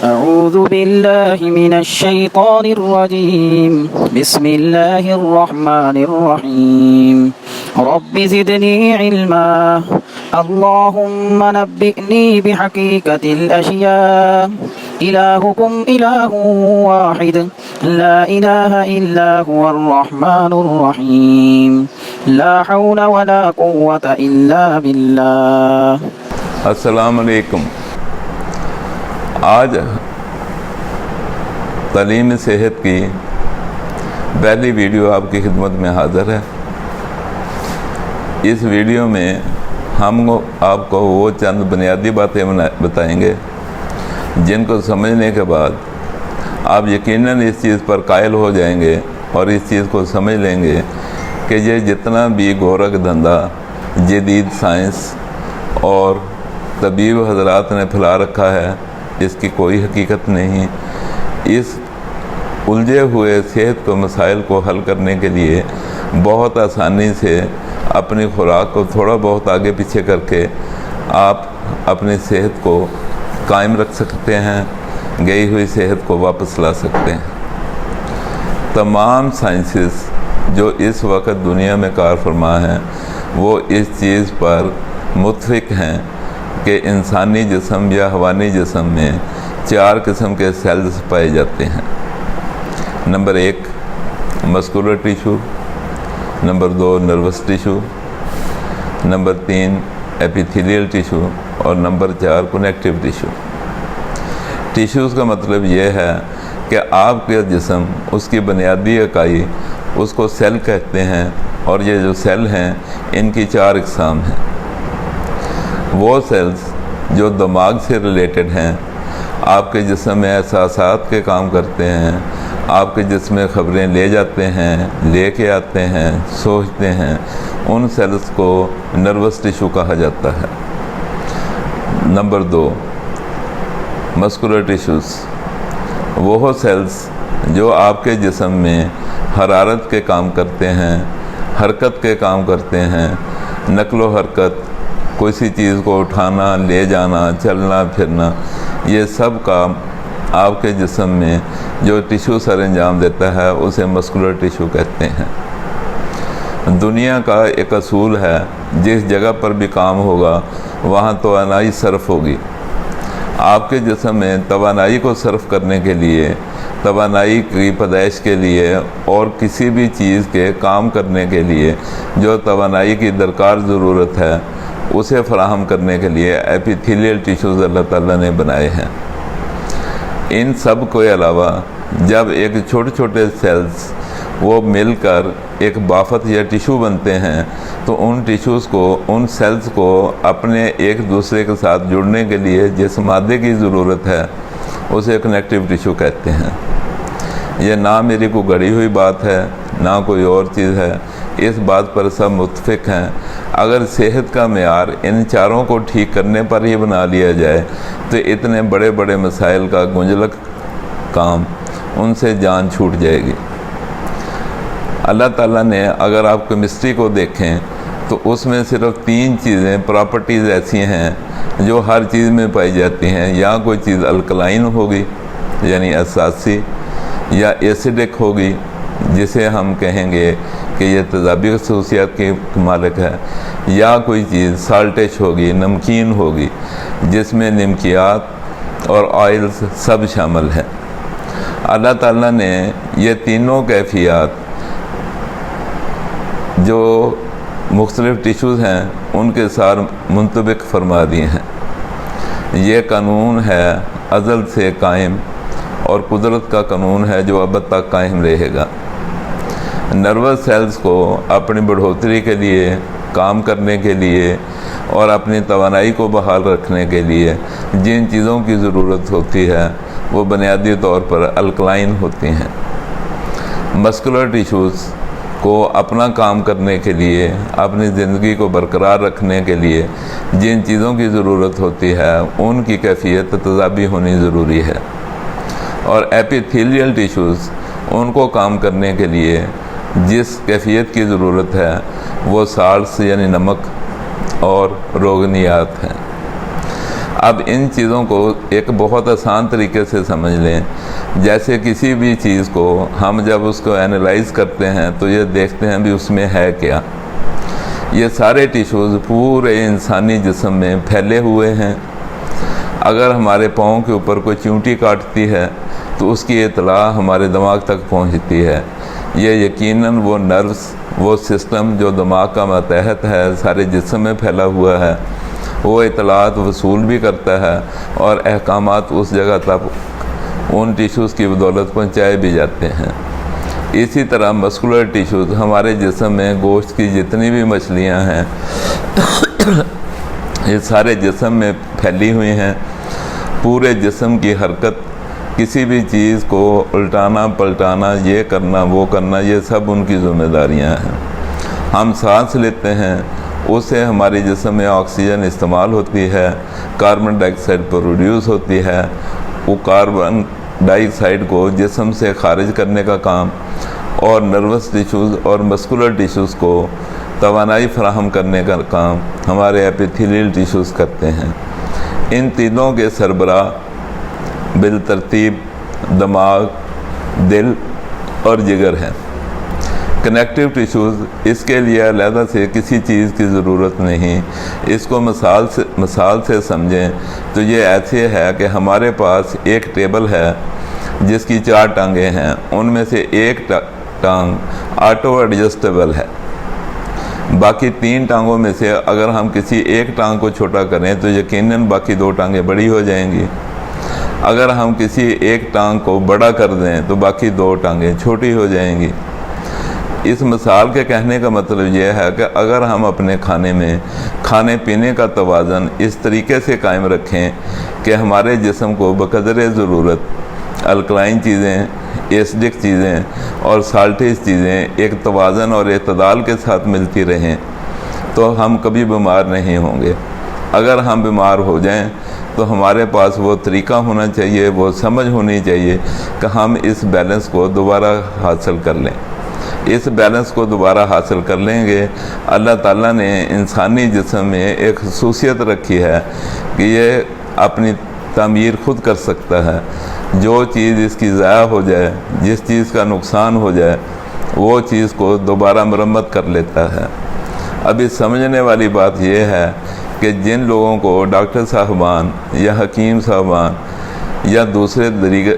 أعوذ بالله من الشيطان الرجيم بسم الله الرحمن الرحيم رب زدني علما اللهم نبئني بحقيقة الأشياء إلهكم إله واحد لا إله إلا هو الرحمن الرحيم لا حول ولا قوة إلا بالله. السلام علیکم. آج تعلیم صحت کی پہلی ویڈیو آپ کی خدمت میں حاضر ہے. اس ویڈیو میں ہم آپ کو وہ چند بنیادی باتیں بتائیں گے جن کو سمجھنے کے بعد آپ یقیناً اس چیز پر قائل ہو جائیں گے اور اس چیز کو سمجھ لیں گے کہ یہ جتنا بھی گورکھ دھندا جدید سائنس اور طبیب حضرات نے پھیلا رکھا ہے اس کی کوئی حقیقت نہیں. اس الجھے ہوئے صحت کو مسائل کو حل کرنے کے لیے بہت آسانی سے اپنی خوراک کو تھوڑا بہت آگے پیچھے کر کے آپ اپنی صحت کو قائم رکھ سکتے ہیں، گئی ہوئی صحت کو واپس لا سکتے ہیں. تمام سائنسز جو اس وقت دنیا میں کار فرما ہیں وہ اس چیز پر متفق ہیں کہ انسانی جسم یا حیوانی جسم میں 4 قسم کے سیلز پائے جاتے ہیں. Number 1 muscular tissue, number 2 nervous tissue, number 3 epithelial tissue اور نمبر 4 کنیکٹیو ٹیشو. ٹیشوز کا مطلب یہ ہے کہ آپ کا جسم اس کی بنیادی اکائی اس کو سیل کہتے ہیں اور یہ جو سیل ہیں ان کی 4 اقسام ہیں. وہ سیلز جو دماغ سے ریلیٹڈ ہیں، آپ کے جسم میں احساسات کے کام کرتے ہیں، آپ کے جسم میں خبریں لے جاتے ہیں، لے کے آتے ہیں، سوچتے ہیں، ان سیلز کو نروس ٹیشو کہا جاتا ہے. نمبر 2 مسکولر ٹیشوز، وہ سیلز جو آپ کے جسم میں حرارت کے کام کرتے ہیں، حرکت کے کام کرتے ہیں، نقل و حرکت، کسی چیز کو اٹھانا، لے جانا، چلنا پھرنا، یہ سب کام آپ کے جسم میں جو ٹیشو سر انجام دیتا ہے اسے مسکولر ٹیشو کہتے ہیں. دنیا کا ایک اصول ہے جس جگہ پر بھی کام ہوگا وہاں توانائی صرف ہوگی. آپ کے جسم میں توانائی کو صرف کرنے کے لیے، توانائی کی پیدائش کے لیے اور کسی بھی چیز کے کام کرنے کے لیے جو توانائی کی درکار ضرورت ہے اسے فراہم کرنے کے لیے ایپیتھیلیل ٹیشوز اللہ تعالیٰ نے بنائے ہیں. ان سب کے علاوہ جب ایک چھوٹے چھوٹے سیلز وہ مل کر ایک بافت یا ٹیشو بنتے ہیں تو ان ٹیشوز کو، ان سیلز کو اپنے ایک دوسرے کے ساتھ جڑنے کے لیے جس مادے کی ضرورت ہے اسے کنیکٹیو ٹیشو کہتے ہیں. یہ نہ میری کوئی گڑھی ہوئی بات ہے نہ کوئی اور چیز ہے، اس بات پر سب متفق ہیں. اگر صحت کا معیار ان 4 کو ٹھیک کرنے پر ہی بنا لیا جائے تو اتنے بڑے بڑے مسائل کا گنجلک کام ان سے جان چھوٹ جائے گی. اللہ تعالیٰ نے اگر آپ کیمسٹری کو دیکھیں تو اس میں صرف 3 چیزیں، پراپرٹیز ایسی ہیں جو ہر چیز میں پائی جاتی ہیں. یا کوئی چیز الکلائن ہوگی یعنی اساسی، یا ایسیڈک ہوگی جسے ہم کہیں گے کہ یہ تیزابی خصوصیات کی مالک ہے، یا کوئی چیز سالٹش ہوگی، نمکین ہوگی جس میں نمکیات اور آئلز سب شامل ہیں. اللہ تعالیٰ نے یہ تینوں کیفیات جو مختلف ٹیشوز ہیں ان کے ساتھ منطبق فرما دیے ہیں. یہ قانون ہے ازل سے قائم اور قدرت کا قانون ہے جو ابد تک قائم رہے گا. نروس سیلز کو اپنی بڑھوتری کے لیے، کام کرنے کے لیے اور اپنی توانائی کو بحال رکھنے کے لیے جن چیزوں کی ضرورت ہوتی ہے وہ بنیادی طور پر الکلائن ہوتی ہیں. مسکولر ٹیشوز کو اپنا کام کرنے کے لیے، اپنی زندگی کو برقرار رکھنے کے لیے جن چیزوں کی ضرورت ہوتی ہے ان کی کیفیت تضابی ہونی ضروری ہے. اور ایپیتھیلیل ٹیشوز ان کو کام کرنے کے لیے جس کیفیت کی ضرورت ہے وہ سالٹس یعنی نمک اور روغنیات ہیں. اب ان چیزوں کو ایک بہت آسان طریقے سے سمجھ لیں. جیسے کسی بھی چیز کو ہم جب اس کو اینالائز کرتے ہیں تو یہ دیکھتے ہیں بھی اس میں ہے کیا. یہ سارے ٹیشوز پورے انسانی جسم میں پھیلے ہوئے ہیں. اگر ہمارے پاؤں کے اوپر کوئی چونٹی کاٹتی ہے تو اس کی اطلاع ہمارے دماغ تک پہنچتی ہے. یہ یقیناً وہ نروس، وہ سسٹم جو دماغ کا ماتحت ہے، سارے جسم میں پھیلا ہوا ہے، وہ اطلاعات وصول بھی کرتا ہے اور احکامات اس جگہ تک ان ٹیشوز کی بدولت پہنچائے بھی جاتے ہیں. اسی طرح مسکولر ٹیشوز، ہمارے جسم میں گوشت کی جتنی بھی مچھلیاں ہیں یہ سارے جسم میں پھیلی ہوئی ہیں. پورے جسم کی حرکت، کسی بھی چیز کو الٹانا پلٹانا، یہ کرنا وہ کرنا، یہ سب ان کی ذمہ داریاں ہیں. ہم سانس لیتے ہیں، اس سے ہمارے جسم میں آکسیجن استعمال ہوتی ہے، کاربن ڈائی آکسائڈ پروڈیوس ہوتی ہے. وہ کاربن ڈائی آکسائڈ کو جسم سے خارج کرنے کا کام اور نروس ٹیشوز اور مسکولر ٹیشوز کو توانائی فراہم کرنے کا کام ہمارے ایپیتھیلیل ٹیشوز کرتے ہیں. ان تینوں کے سربراہ بالترتیب دماغ، دل اور جگر ہیں. کنیکٹیو ٹیشوز، اس کے لیے علیحدہ سے کسی چیز کی ضرورت نہیں. اس کو مثال سے سمجھیں تو یہ ایسے ہے کہ ہمارے پاس ایک ٹیبل ہے جس کی 4 ٹانگیں ہیں. ان میں سے ایک ٹانگ آٹو ایڈجسٹیبل ہے. باقی 3 ٹانگوں میں سے اگر ہم کسی ایک ٹانگ کو چھوٹا کریں تو یقیناً باقی 2 ٹانگیں بڑی ہو جائیں گی. اگر ہم کسی ایک ٹانگ کو بڑا کر دیں تو باقی 2 ٹانگیں چھوٹی ہو جائیں گی. اس مثال کے کہنے کا مطلب یہ ہے کہ اگر ہم اپنے کھانے میں کھانے پینے کا توازن اس طریقے سے قائم رکھیں کہ ہمارے جسم کو بقدر ضرورت الکلائن چیزیں، ایسڈک چیزیں اور سالٹیز چیزیں ایک توازن اور اعتدال کے ساتھ ملتی رہیں تو ہم کبھی بیمار نہیں ہوں گے. اگر ہم بیمار ہو جائیں تو ہمارے پاس وہ طریقہ ہونا چاہیے، وہ سمجھ ہونی چاہیے کہ ہم اس بیلنس کو دوبارہ حاصل کر لیں. اس بیلنس کو دوبارہ حاصل کر لیں گے. اللہ تعالیٰ نے انسانی جسم میں ایک خصوصیت رکھی ہے کہ یہ اپنی تعمیر خود کر سکتا ہے. جو چیز اس کی ضائع ہو جائے، جس چیز کا نقصان ہو جائے، وہ چیز کو دوبارہ مرمت کر لیتا ہے. ابھی سمجھنے والی بات یہ ہے کہ جن لوگوں کو ڈاکٹر صاحبان یا حکیم صاحبان یا دوسرے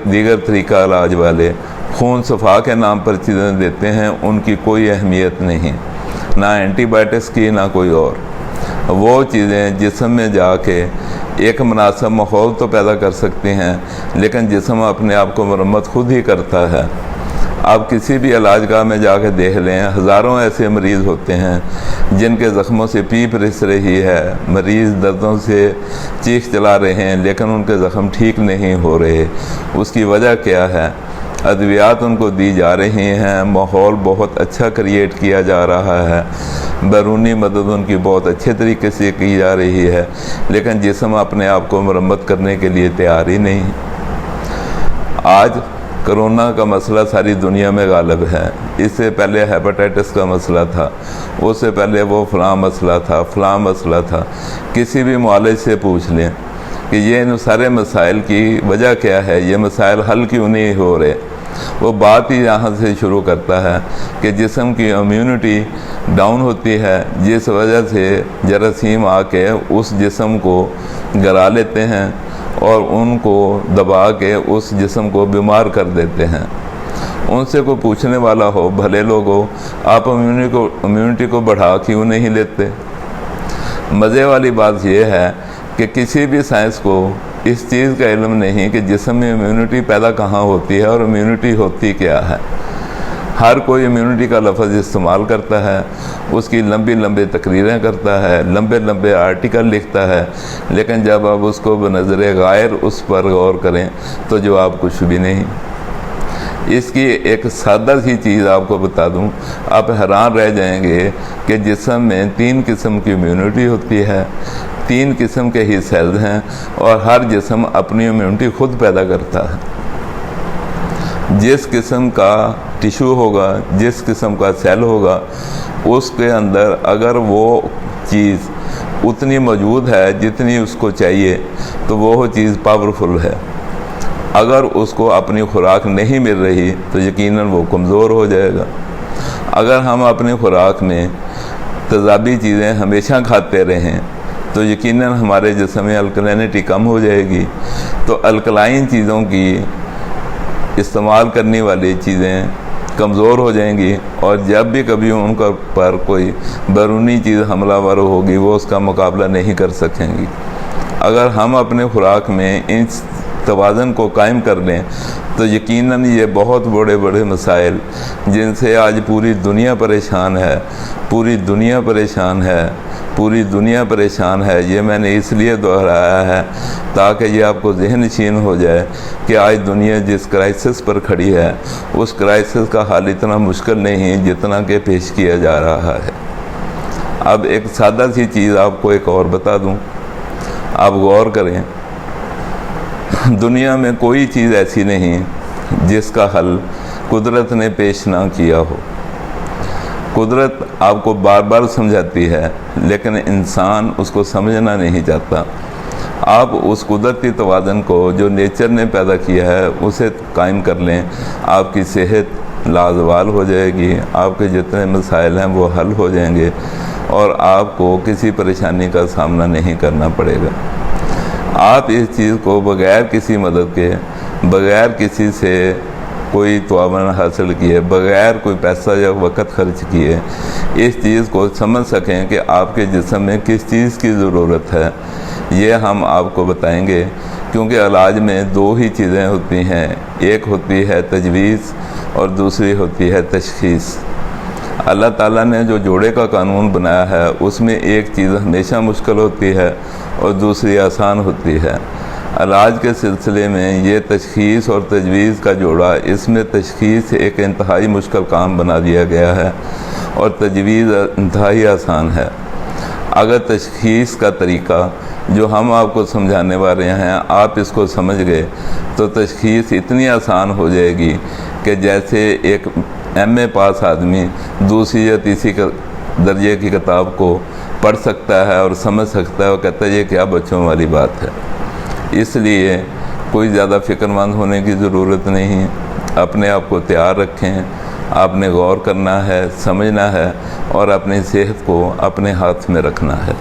دیگر طریقہ علاج والے خون صفا کے نام پر چیزیں دیتے ہیں، ان کی کوئی اہمیت نہیں، نہ اینٹی بائیوٹکس کی نہ کوئی اور. وہ چیزیں جسم میں جا کے ایک مناسب ماحول تو پیدا کر سکتی ہیں، لیکن جسم اپنے آپ کو مرمت خود ہی کرتا ہے. آپ کسی بھی علاج گاہ میں جا کے دیکھ لیں، ہزاروں ایسے مریض ہوتے ہیں جن کے زخموں سے پیپ رس رہی ہے، مریض دردوں سے چیخ چلا رہے ہیں لیکن ان کے زخم ٹھیک نہیں ہو رہے. اس کی وجہ کیا ہے؟ ادویات ان کو دی جا رہی ہیں، ماحول بہت اچھا کریٹ کیا جا رہا ہے، بیرونی مدد ان کی بہت اچھے طریقے سے کی جا رہی ہے، لیکن جسم اپنے آپ کو مرمت کرنے کے لیے تیار ہی نہیں. آج کرونا کا مسئلہ ساری دنیا میں غالب ہے. اس سے پہلے ہیپاٹائٹس کا مسئلہ تھا، اس سے پہلے وہ فلاں مسئلہ تھا. کسی بھی معالج سے پوچھ لیں کہ یہ سارے مسائل کی وجہ کیا ہے، یہ مسائل حل کیوں نہیں ہو رہے. وہ بات ہی یہاں سے شروع کرتا ہے کہ جسم کی امیونٹی ڈاؤن ہوتی ہے، جس وجہ سے جراثیم آ کے اس جسم کو گرا لیتے ہیں اور ان کو دبا کے اس جسم کو بیمار کر دیتے ہیں. ان سے کوئی پوچھنے والا ہو، بھلے لوگ ہو، آپ امیونٹی کو بڑھا کیوں نہیں لیتے؟ مزے والی بات یہ ہے کہ کسی بھی سائنس کو اس چیز کا علم نہیں کہ جسم میں امیونٹی پیدا کہاں ہوتی ہے اور امیونٹی ہوتی کیا ہے. ہر کوئی امیونٹی کا لفظ استعمال کرتا ہے، اس کی لمبی تقریریں کرتا ہے، لمبے آرٹیکل لکھتا ہے، لیکن جب آپ اس کو بنظر غائر اس پر غور کریں تو جواب کچھ بھی نہیں. اس کی ایک سادہ سی چیز آپ کو بتا دوں، آپ حیران رہ جائیں گے کہ جسم میں 3 قسم کی امیونٹی ہوتی ہے، 3 قسم کے ہی سیلز ہیں اور ہر جسم اپنی امیونٹی خود پیدا کرتا ہے. جس قسم کا ٹیشو ہوگا، جس قسم کا سیل ہوگا، اس کے اندر اگر وہ چیز اتنی موجود ہے جتنی اس کو چاہیے، تو وہ چیز پاورفل ہے۔ اگر اس کو اپنی خوراک نہیں مل رہی تو یقیناً وہ کمزور ہو جائے گا۔ اگر ہم اپنی خوراک میں تیزابی چیزیں ہمیشہ کھاتے رہیں تو یقیناً ہمارے جسم میں الکلینٹی کم ہو جائے گی، تو الکلائن چیزوں کی استعمال کرنے والی چیزیں کمزور ہو جائیں گی، اور جب بھی کبھی ان پر کوئی بیرونی چیز حملہ ور ہوگی وہ اس کا مقابلہ نہیں کر سکیں گی۔ اگر ہم اپنے خوراک میں ان توازن کو قائم کر لیں تو یقیناً یہ بہت بڑے بڑے مسائل جن سے آج پوری دنیا پریشان ہے، پوری دنیا پریشان ہے، پوری دنیا پریشان ہے، یہ میں نے اس لیے دہرایا ہے تاکہ یہ آپ کو ذہن نشین ہو جائے کہ آج دنیا جس کرائسس پر کھڑی ہے اس کرائسس کا حل اتنا مشکل نہیں جتنا کہ پیش کیا جا رہا ہے۔ اب ایک سادہ سی چیز آپ کو ایک اور بتا دوں، آپ غور کریں، دنیا میں کوئی چیز ایسی نہیں جس کا حل قدرت نے پیش نہ کیا ہو۔ قدرت آپ کو بار بار سمجھاتی ہے لیکن انسان اس کو سمجھنا نہیں چاہتا۔ آپ اس قدرتی توازن کو جو نیچر نے پیدا کیا ہے اسے قائم کر لیں، آپ کی صحت لازوال ہو جائے گی، آپ کے جتنے مسائل ہیں وہ حل ہو جائیں گے اور آپ کو کسی پریشانی کا سامنا نہیں کرنا پڑے گا۔ آپ اس چیز کو بغیر کسی مدد کے، بغیر کسی سے کوئی تعاون حاصل کیے، بغیر کوئی پیسہ یا وقت خرچ کیے اس چیز کو سمجھ سکیں کہ آپ کے جسم میں کس چیز کی ضرورت ہے، یہ ہم آپ کو بتائیں گے، کیونکہ علاج میں دو ہی چیزیں ہوتی ہیں، ایک ہوتی ہے تجویز اور دوسری ہوتی ہے تشخیص۔ اللہ تعالیٰ نے جو جوڑے کا قانون بنایا ہے اس میں ایک چیز ہمیشہ مشکل ہوتی ہے اور دوسری آسان ہوتی ہے۔ علاج کے سلسلے میں یہ تشخیص اور تجویز کا جوڑا، اس میں تشخیص ایک انتہائی مشکل کام بنا دیا گیا ہے اور تجویز انتہائی آسان ہے۔ اگر تشخیص کا طریقہ جو ہم آپ کو سمجھانے والے ہیں آپ اس کو سمجھ گئے تو تشخیص اتنی آسان ہو جائے گی کہ جیسے ایک ایم اے پاس آدمی دوسری یا تیسری درجے کی کتاب کو پڑھ سکتا ہے اور سمجھ سکتا ہے، وہ کہتا ہے یہ کیا بچوں والی بات ہے۔ اس لیے کوئی زیادہ فکر مند ہونے کی ضرورت نہیں، اپنے آپ کو تیار رکھیں، آپ نے غور کرنا ہے، سمجھنا ہے اور اپنی صحت کو اپنے ہاتھ میں رکھنا ہے۔